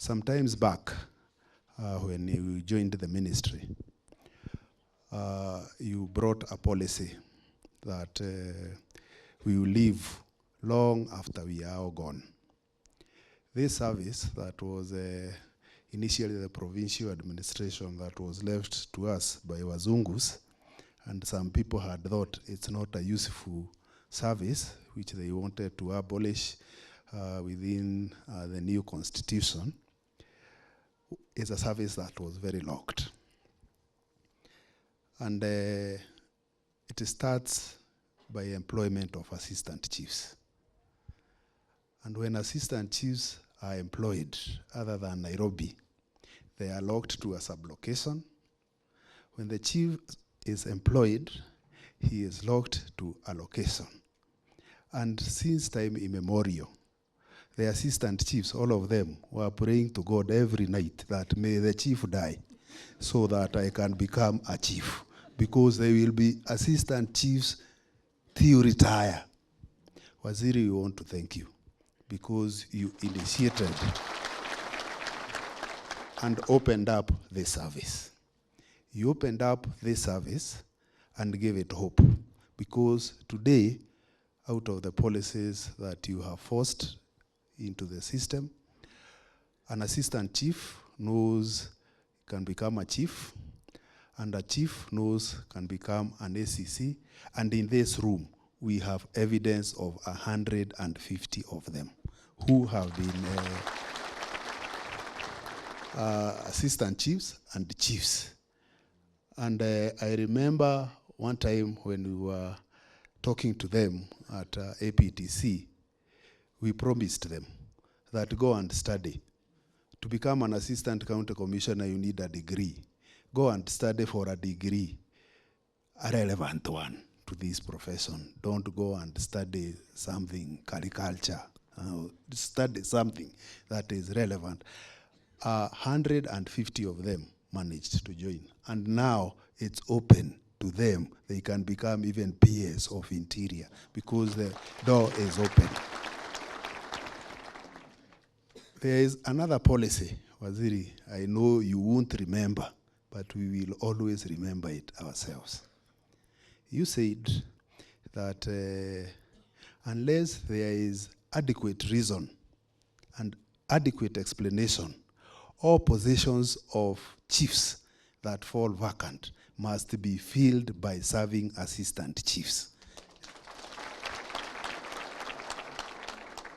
Sometimes back, when you joined the ministry, you brought a policy that we will live long after we are all gone. This service that was initially the provincial administration that was left to us by Wazungus, and some people had thought it's not a useful service, which they wanted to abolish within the new constitution, is a service that was very locked. And it starts by employment of assistant chiefs. And when assistant chiefs are employed, other than Nairobi, they are locked to a sublocation. When the chief is employed, he is locked to a location. And since time immemorial, the assistant chiefs, all of them, were praying to God every night that may the chief die so that I can become a chief, because they will be assistant chiefs till you retire. Waziri, we want to thank you because you initiated and opened up this service. You opened up this service and gave it hope, because today, out of the policies that you have forced into the system, an assistant chief knows can become a chief, and a chief knows can become an ACC, and in this room, we have evidence of 150 of them who have been assistant chiefs and chiefs. And I remember one time when we were talking to them at APTC, we promised them that go and study. To become an assistant county commissioner, you need a degree. Go and study for a degree, a relevant one to this profession. Don't go and study something, agriculture. Study something that is relevant. 150 of them managed to join. And now it's open to them. They can become even PAs of interior because the door is open. There is another policy, Waziri, I know you won't remember, but we will always remember it ourselves. You said that unless there is adequate reason and adequate explanation, all positions of chiefs that fall vacant must be filled by serving assistant chiefs.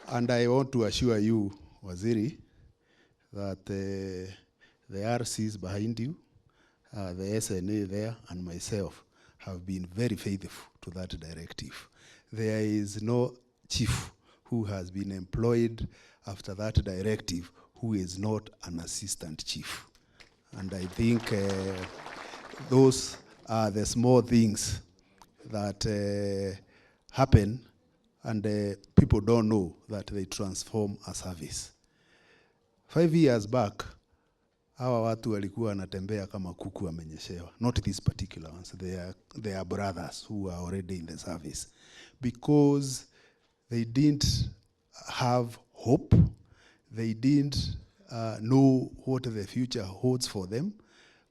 And I want to assure you, Waziri, that the RCs behind you, the SNA there, and myself have been very faithful to that directive. There is no chief who has been employed after that directive who is not an assistant chief. And I think those are the small things that happen, and people don't know that they transform a service. 5 years back, hawa watu walikuwa wanatembea kama kuku wamenyeshewa. Not these particular ones. They are brothers who are already in the service. Because they didn't have hope. They didn't know what the future holds for them.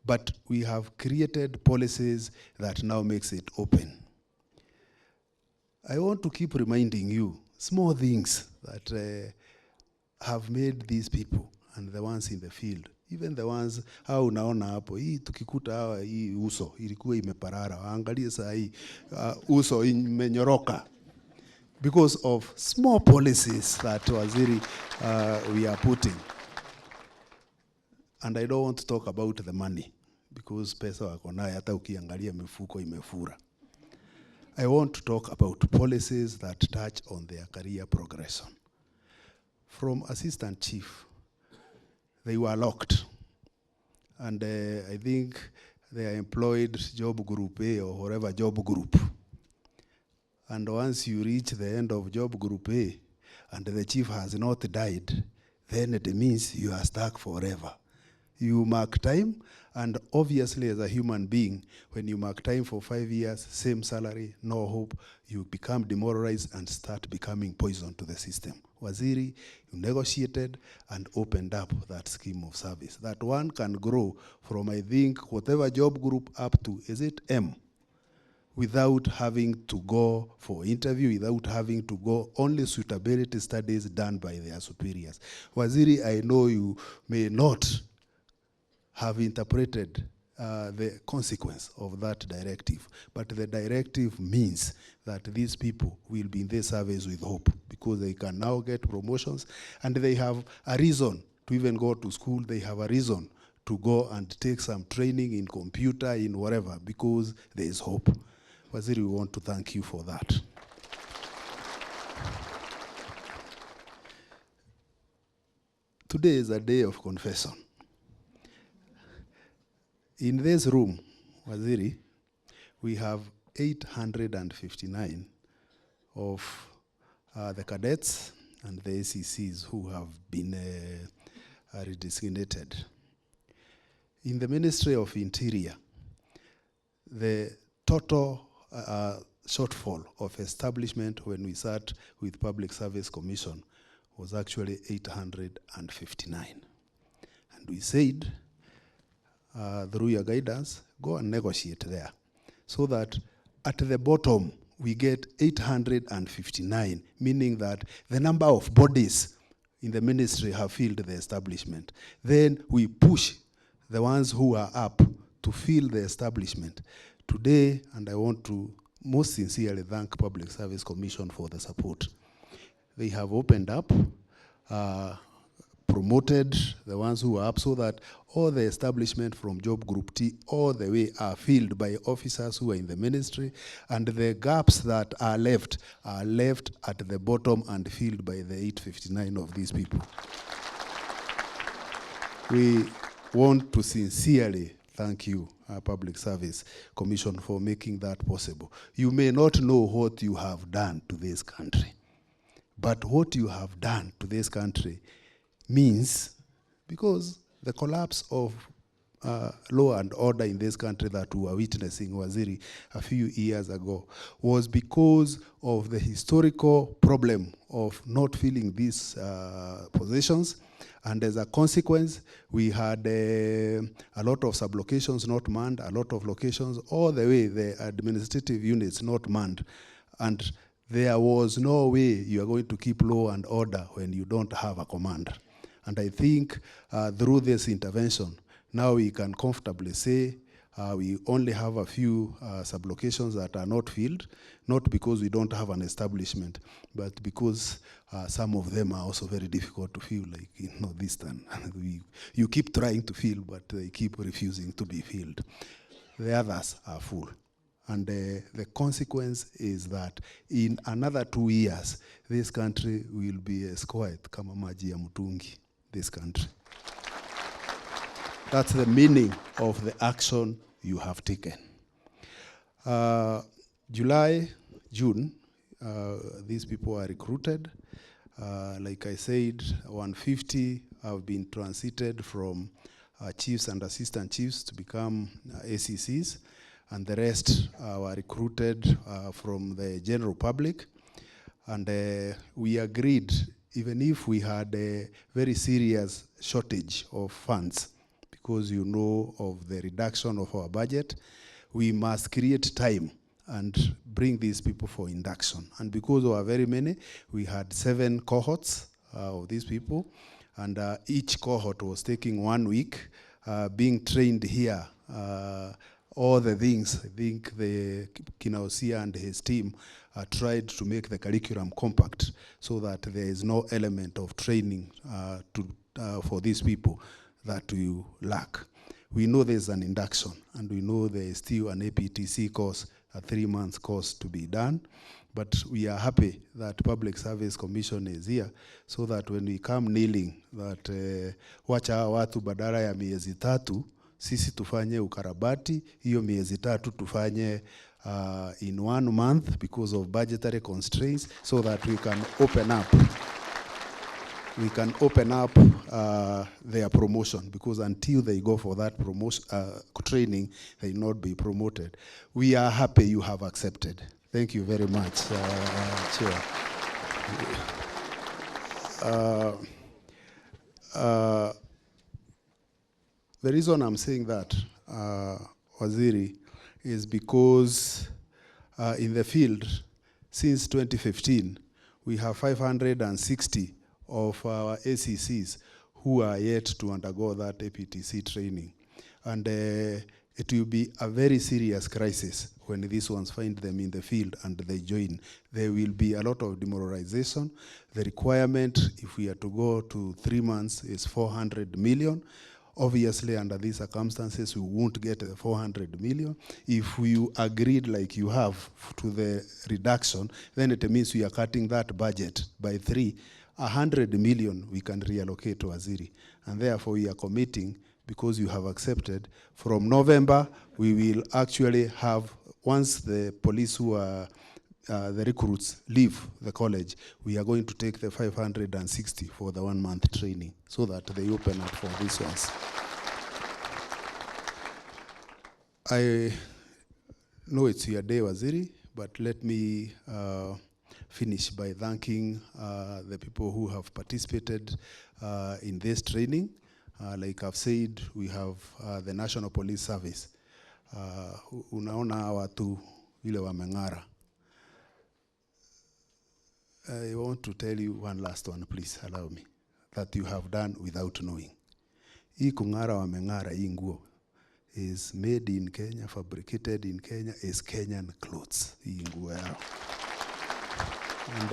But we have created policies that now makes it open. I want to keep reminding you small things that have made these people and the ones in the field, even the ones how unaona hapo, hii tukikuta hawa hii uso ilikuwa imeparara, angalie saa hii uso imenyoroka, because of small policies that Waziri we are putting. And I don't want to talk about the money, because pesa wako nayo hata ukiangalia mifuko imefura. I want to talk about policies that touch on their career progression. From assistant chief, they were locked. And I think they are employed job group A or whatever job group. And once you reach the end of job group A and the chief has not died, then it means you are stuck forever. You mark time, and obviously as a human being, when you mark time for 5 years, same salary, no hope, you become demoralized and start becoming poison to the system. Waziri, you negotiated and opened up that scheme of service. That one can grow from, I think, whatever job group up to, is it M? Without having to go for interview, without having to go, only suitability studies done by their superiors. Waziri, I know you may not have interpreted the consequence of that directive, but the directive means that these people will be in their service with hope, because they can now get promotions, and they have a reason to even go to school. They have a reason to go and take some training in computer, in whatever, because there is hope. Waziri, we want to thank you for that. Today is a day of confession. In this room, Waziri, we have 859 of the cadets and the ACCs who have been redesignated. In the Ministry of Interior, the total shortfall of establishment when we sat with Public Service Commission was actually 859. And we said, through your guidance, go and negotiate there, so that at the bottom we get 859, meaning that the number of bodies in the ministry have filled the establishment. Then we push the ones who are up to fill the establishment. Today, and I want to most sincerely thank Public Service Commission for the support. They have opened up, promoted the ones who are up, so that all the establishment from job group T all the way are filled by officers who are in the ministry, and the gaps that are left at the bottom and filled by the 859 of these people. We want to sincerely thank you, Public Service Commission, for making that possible. You may not know what you have done to this country, but what you have done to this country means, because the collapse of law and order in this country that we were witnessing, Waziri, a few years ago, was because of the historical problem of not filling these positions. And as a consequence, we had a lot of sublocations not manned, a lot of locations, all the way the administrative units not manned. And there was no way you are going to keep law and order when you don't have a commander. And I think through this intervention, now we can comfortably say we only have a few sublocations that are not filled, not because we don't have an establishment, but because some of them are also very difficult to fill, like this time. You keep trying to fill, but they keep refusing to be filled. The others are full. And the consequence is that in another 2 years, this country will be as quiet kama maji ya mtungi, this country. That's the meaning of the action you have taken. July, June, these people are recruited. Like I said, 150 have been transited from chiefs and assistant chiefs to become ACCs, and the rest were recruited from the general public. And we agreed, even if we had a very serious shortage of funds, because you know of the reduction of our budget, we must create time and bring these people for induction. And because there were very many, we had 7 cohorts of these people, and each cohort was taking 1 week, being trained here. All the things, I think the Kinausia and his team tried to make the curriculum compact so that there is no element of training for these people that you lack. We know there's an induction, and we know there is still an APTC course, a 3-month course to be done. But we are happy that Public Service Commission is here, so that when we come kneeling, that wacha watu badala ya miezi 3, sisi tufanye ukarabati, hiyo miezi 3 tufanye in 1 month because of budgetary constraints, so that we can open up we can open up their promotion, because until they go for that promotion training, they will not be promoted. We are happy you have accepted. Thank you very much, Chair. The reason I'm saying that, Waziri, is because in the field, since 2015, we have 560 of our ACCs who are yet to undergo that APTC training. And it will be a very serious crisis when these ones find them in the field and they join. There will be a lot of demoralization. The requirement, if we are to go to 3 months, is 400 million. Obviously, under these circumstances, we won't get the 400 million. If you agreed like you have to the reduction, then it means we are cutting that budget by 3. 100 million we can reallocate to Waziri. And therefore, we are committing, because you have accepted, from November, we will actually have, once the police who are the recruits leave the college, we are going to take the 560 for the 1 month training, so that they open up for these ones. I know it's your day, Waziri, but let me finish by thanking the people who have participated in this training. Like I've said, we have the National Police Service. Unaona watu vile wameng'ara. I want to tell you one last one, please allow me, that you have done without knowing. Hii kung'ara wameng'ara, hii nguo is made in Kenya, fabricated in Kenya, is Kenyan clothes. Hii nguo yao. And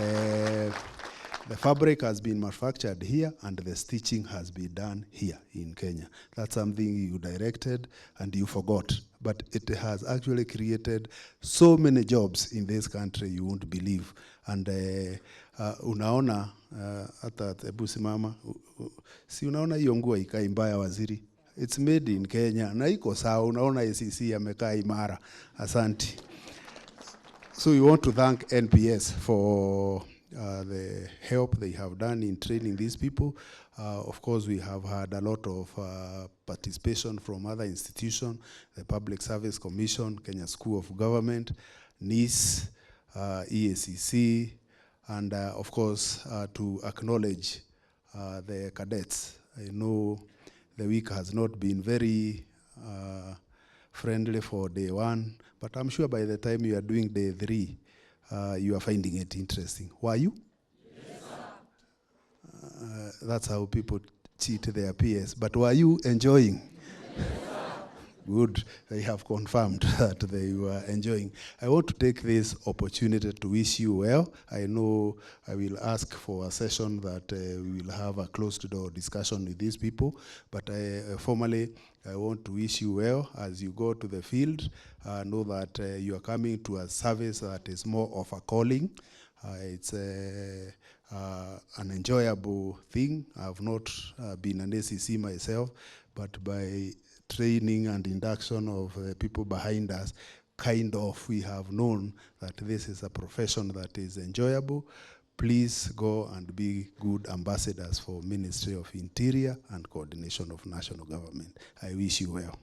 the fabric has been manufactured here, and the stitching has been done here in Kenya. That's something you directed and you forgot. But it has actually created so many jobs in this country you won't believe. And unaona, hata hebu simama, si unaona hiyo nguo ikai mbaya, Waziri? It's made in Kenya. Na iko sawa, unaona ACC amekaa imara. Asante. So we want to thank NPS for the help they have done in training these people. Of course, we have had a lot of participation from other institutions, the Public Service Commission, Kenya School of Government, NIS, EACC, and of course, to acknowledge the cadets. I know the week has not been very friendly for day 1, but I'm sure by the time you are doing day 3, you are finding it interesting. Were you? Yes, sir. That's how people cheat their peers. But were you enjoying? Yes, sir. Good. They have confirmed that they were enjoying. I want to take this opportunity to wish you well. I know I will ask for a session that we will have a closed-door discussion with these people, but formally, I want to wish you well as you go to the field. Know that you are coming to a service that is more of a calling. It's an enjoyable thing. I've not been an ACC myself, but by training and induction of people behind us, kind of we have known that this is a profession that is enjoyable. Please go and be good ambassadors for Ministry of Interior and Coordination of National Government. I wish you well.